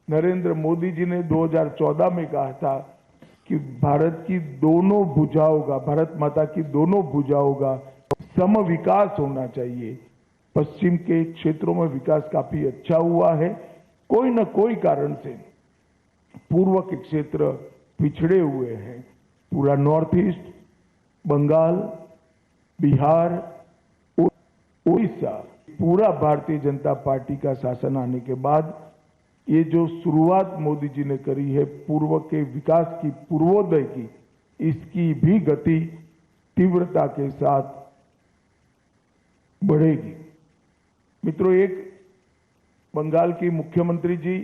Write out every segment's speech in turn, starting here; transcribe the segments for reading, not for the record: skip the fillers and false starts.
नरेंद्र मोदी जी ने 2014 में कहा था कि भारत की दोनों भुजाओं का, भारत माता की दोनों भुजाओं का सम विकास होना चाहिए। पश्चिम के क्षेत्रों में विकास काफी अच्छा हुआ है, कोई न कोई कारण से पूर्व के क्षेत्र पिछड़े हुए हैं। पूरा नॉर्थ ईस्ट, बंगाल, बिहार, उड़ीसा, पूरा भारतीय जनता पार्टी का शासन आने के बाद ये जो शुरुआत मोदी जी ने करी है पूर्व के विकास की, पूर्वोदय की, इसकी भी गति तीव्रता के साथ बढ़ेगी। मित्रों, एक बंगाल की मुख्यमंत्री जी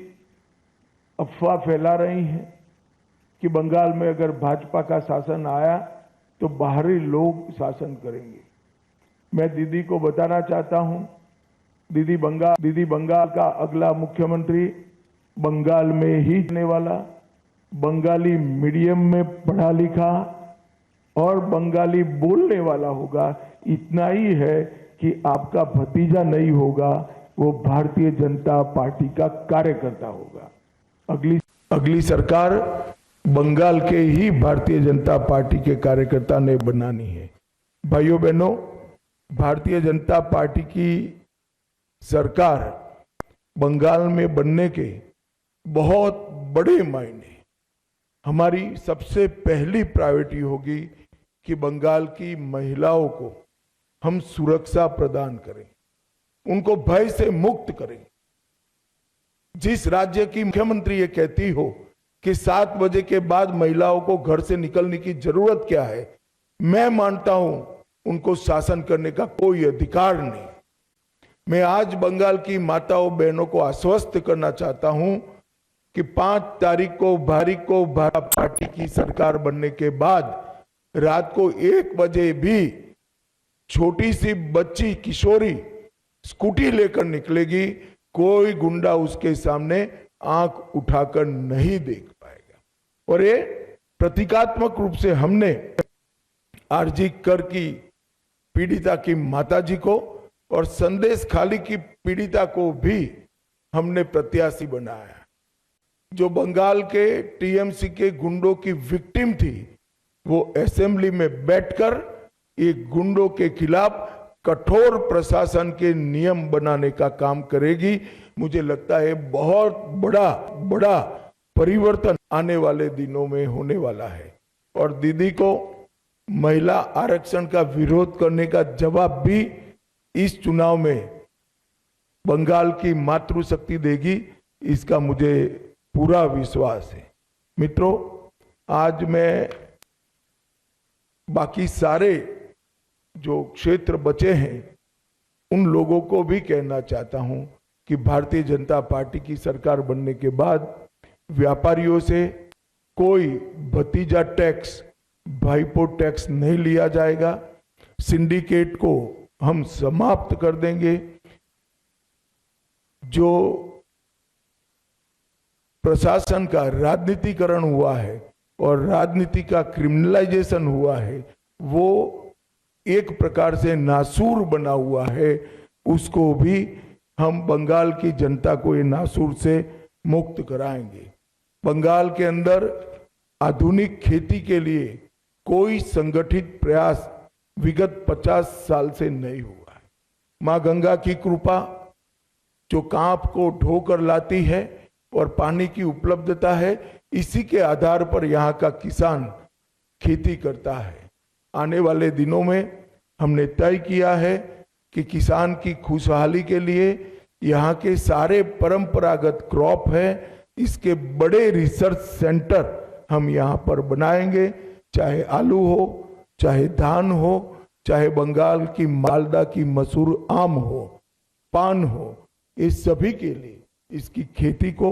अफवाह फैला रही हैं कि बंगाल में अगर भाजपा का शासन आया तो बाहरी लोग शासन करेंगे। मैं दीदी को बताना चाहता हूं, दीदी बंगाल का अगला मुख्यमंत्री बंगाल में ही रहने वाला, बंगाली मीडियम में पढ़ा लिखा और बंगाली बोलने वाला होगा। इतना ही है कि आपका भतीजा नहीं होगा, वो भारतीय जनता पार्टी का कार्यकर्ता होगा। अगली सरकार बंगाल के ही भारतीय जनता पार्टी के कार्यकर्ता ने बनानी है। भाइयों बहनों, भारतीय जनता पार्टी की सरकार बंगाल में बनने के बहुत बड़े मायने, हमारी सबसे पहली प्रायोरिटी होगी कि बंगाल की महिलाओं को हम सुरक्षा प्रदान करें, उनको भय से मुक्त करें। जिस राज्य की मुख्यमंत्री ये कहती हो कि 7 बजे के बाद महिलाओं को घर से निकलने की जरूरत क्या है, मैं मानता हूं उनको शासन करने का कोई अधिकार नहीं। मैं आज बंगाल की माताओं बहनों को आश्वस्त करना चाहता हूं कि 5 तारीख को भारतीय पार्टी की सरकार बनने के बाद रात को 1 बजे भी छोटी सी बच्ची किशोरी स्कूटी लेकर निकलेगी, कोई गुंडा उसके सामने आंख उठाकर नहीं देख पाएगा। और ये प्रतीकात्मक रूप से हमने आरजी कर की पीड़िता की माताजी को और संदेश खाली की पीड़िता को भी हमने प्रत्याशी बनाया। जो बंगाल के टीएमसी के गुंडों की विक्टिम थी, वो असेंबली में बैठकर एक गुंडों के खिलाफ कठोर प्रशासन के नियम बनाने का काम करेगी। मुझे लगता है बहुत बड़ा परिवर्तन आने वाले दिनों में होने वाला है। और दीदी को महिला आरक्षण का विरोध करने का जवाब भी इस चुनाव में बंगाल की मातृशक्ति देगी, इसका मुझे पूरा विश्वास है। मित्रों, आज मैं बाकी सारे जो क्षेत्र बचे हैं उन लोगों को भी कहना चाहता हूं कि भारतीय जनता पार्टी की सरकार बनने के बाद व्यापारियों से कोई भतीजा टैक्स, भाईपो टैक्स नहीं लिया जाएगा। सिंडिकेट को हम समाप्त कर देंगे। जो प्रशासन का राजनीतिकरण हुआ है और राजनीति का क्रिमिनलाइजेशन हुआ है, वो एक प्रकार से नासूर बना हुआ है, उसको भी हम बंगाल की जनता को ये नासूर से मुक्त कराएंगे। बंगाल के अंदर आधुनिक खेती के लिए कोई संगठित प्रयास विगत 50 साल से नहीं हुआ है। मां गंगा की कृपा जो कांप को ढोकर लाती है और पानी की उपलब्धता है, इसी के आधार पर यहाँ का किसान खेती करता है। आने वाले दिनों में हमने तय किया है कि किसान की खुशहाली के लिए यहाँ के सारे परंपरागत क्रॉप है, इसके बड़े रिसर्च सेंटर हम यहाँ पर बनाएंगे। चाहे आलू हो, चाहे धान हो, चाहे बंगाल की मालदा की मसूर आम हो, पान हो, इस सभी के लिए इसकी खेती को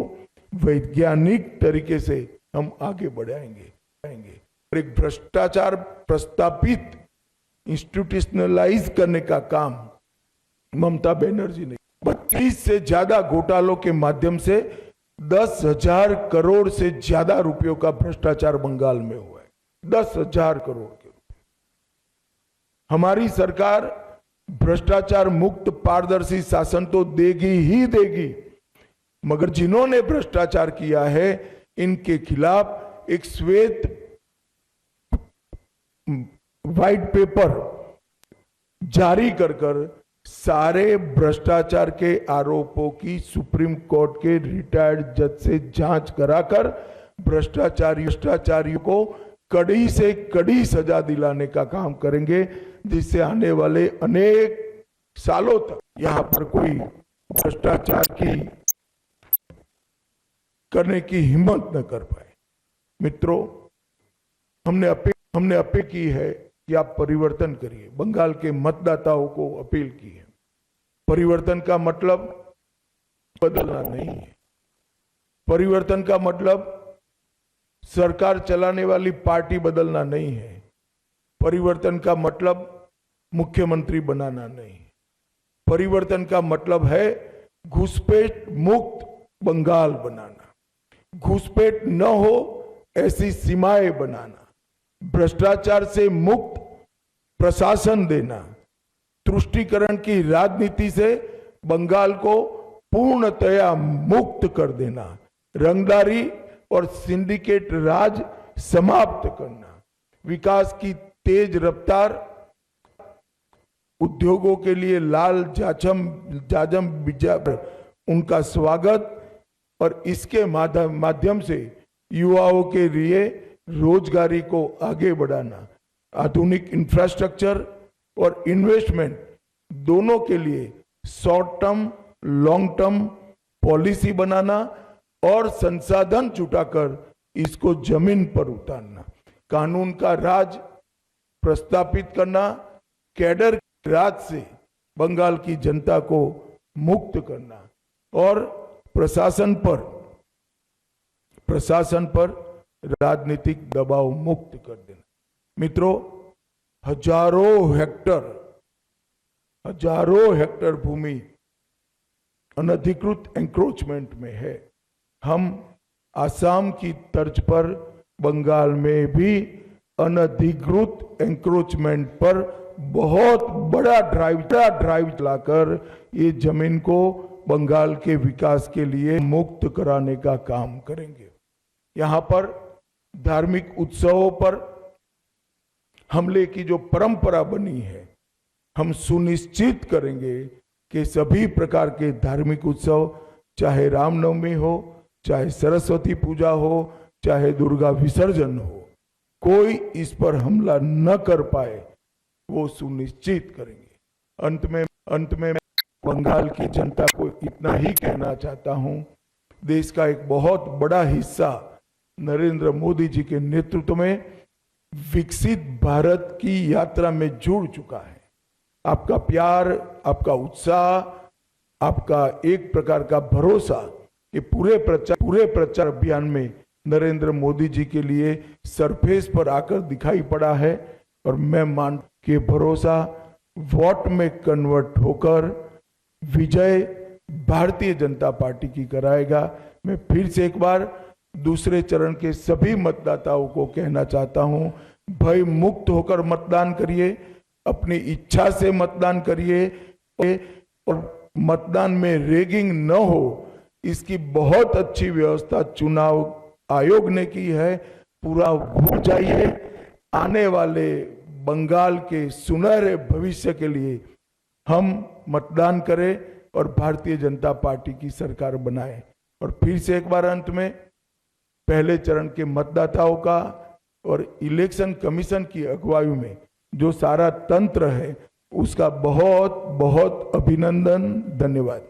वैज्ञानिक तरीके से हम आगे बढ़ाएंगे। एक भ्रष्टाचार प्रस्तापित इंस्टीट्यूशनलाइज करने का काम ममता बनर्जी ने 32 से ज्यादा घोटालों के माध्यम से 10,000 करोड़ से ज्यादा रुपयों का भ्रष्टाचार बंगाल में हुआ है। 10,000 करोड़ के रुपए। हमारी सरकार भ्रष्टाचार मुक्त पारदर्शी शासन तो देगी ही देगी, मगर जिन्होंने भ्रष्टाचार किया है इनके खिलाफ एक श्वेत व्हाइट पेपर जारी कर सारे भ्रष्टाचार के आरोपों की सुप्रीम कोर्ट के रिटायर्ड जज से जांच कराकर भ्रष्टाचारियों को कड़ी से कड़ी सजा दिलाने का काम करेंगे, जिससे आने वाले अनेक सालों तक यहां पर कोई भ्रष्टाचार करने की हिम्मत न कर पाए। मित्रों, हमने अपील की है कि आप परिवर्तन करिए। बंगाल के मतदाताओं को अपील की है। परिवर्तन का मतलब बदलना नहीं है। परिवर्तन का मतलब सरकार चलाने वाली पार्टी बदलना नहीं है। परिवर्तन का मतलब मुख्यमंत्री बनाना नहीं है। परिवर्तन का मतलब है घुसपैठ मुक्त बंगाल बनाना, घुसपैठ न हो ऐसी सीमाएं बनाना, भ्रष्टाचार से मुक्त प्रशासन देना, तुष्टीकरण की राजनीति से बंगाल को पूर्णतया मुक्त कर देना, रंगदारी और सिंडिकेट राज समाप्त करना, विकास की तेज रफ्तार, उद्योगों के लिए लाल जाजम उनका स्वागत और इसके माध्यम से युवाओं के लिए रोजगारी को आगे बढ़ाना, आधुनिक इंफ्रास्ट्रक्चर और इन्वेस्टमेंट दोनों के लिए short term long term policy बनाना और संसाधन जुटाकर इसको जमीन पर उतारना, कानून का राज प्रस्तापित करना, कैडर राज से बंगाल की जनता को मुक्त करना और प्रशासन पर राजनीतिक दबाव मुक्त कर देना। मित्रों, हजारों हेक्टर भूमि अनधिकृत एंक्रोचमेंट में है। हम आसाम की तर्ज पर बंगाल में भी अनधिकृत एंक्रोचमेंट पर बहुत बड़ा ड्राइव चलाकर ये जमीन को बंगाल के विकास के लिए मुक्त कराने का काम करेंगे। यहाँ पर धार्मिक उत्सवों पर हमले की जो परंपरा बनी है, हम सुनिश्चित करेंगे कि सभी प्रकार के धार्मिक उत्सव, चाहे रामनवमी हो, चाहे सरस्वती पूजा हो, चाहे दुर्गा विसर्जन हो, कोई इस पर हमला न कर पाए, वो सुनिश्चित करेंगे। अंत में बंगाल की जनता को इतना ही कहना चाहता हूं, देश का एक बहुत बड़ा हिस्सा नरेंद्र मोदी जी के नेतृत्व में विकसित भारत की यात्रा में जुड़ चुका है। आपका प्यार, आपका उत्साह, आपका एक प्रकार का भरोसा कि पूरे प्रचार अभियान में नरेंद्र मोदी जी के लिए सरफेस पर आकर दिखाई पड़ा है और मैं मान के भरोसा वोट में कन्वर्ट होकर विजय भारतीय जनता पार्टी की कराएगा। मैं फिर से एक बार दूसरे चरण के सभी मतदाताओं को कहना चाहता हूं, भय मुक्त होकर मतदान करिए, अपनी इच्छा से मतदान करिए और मतदान में रेगिंग न हो, इसकी बहुत अच्छी व्यवस्था चुनाव आयोग ने की है। पूरा भूल जाइए, आने वाले बंगाल के सुनहरे भविष्य के लिए हम मतदान करें और भारतीय जनता पार्टी की सरकार बनाएं। और फिर से एक बार अंत में पहले चरण के मतदाताओं का और इलेक्शन कमीशन की अगुवाई में जो सारा तंत्र है उसका बहुत बहुत अभिनंदन, धन्यवाद।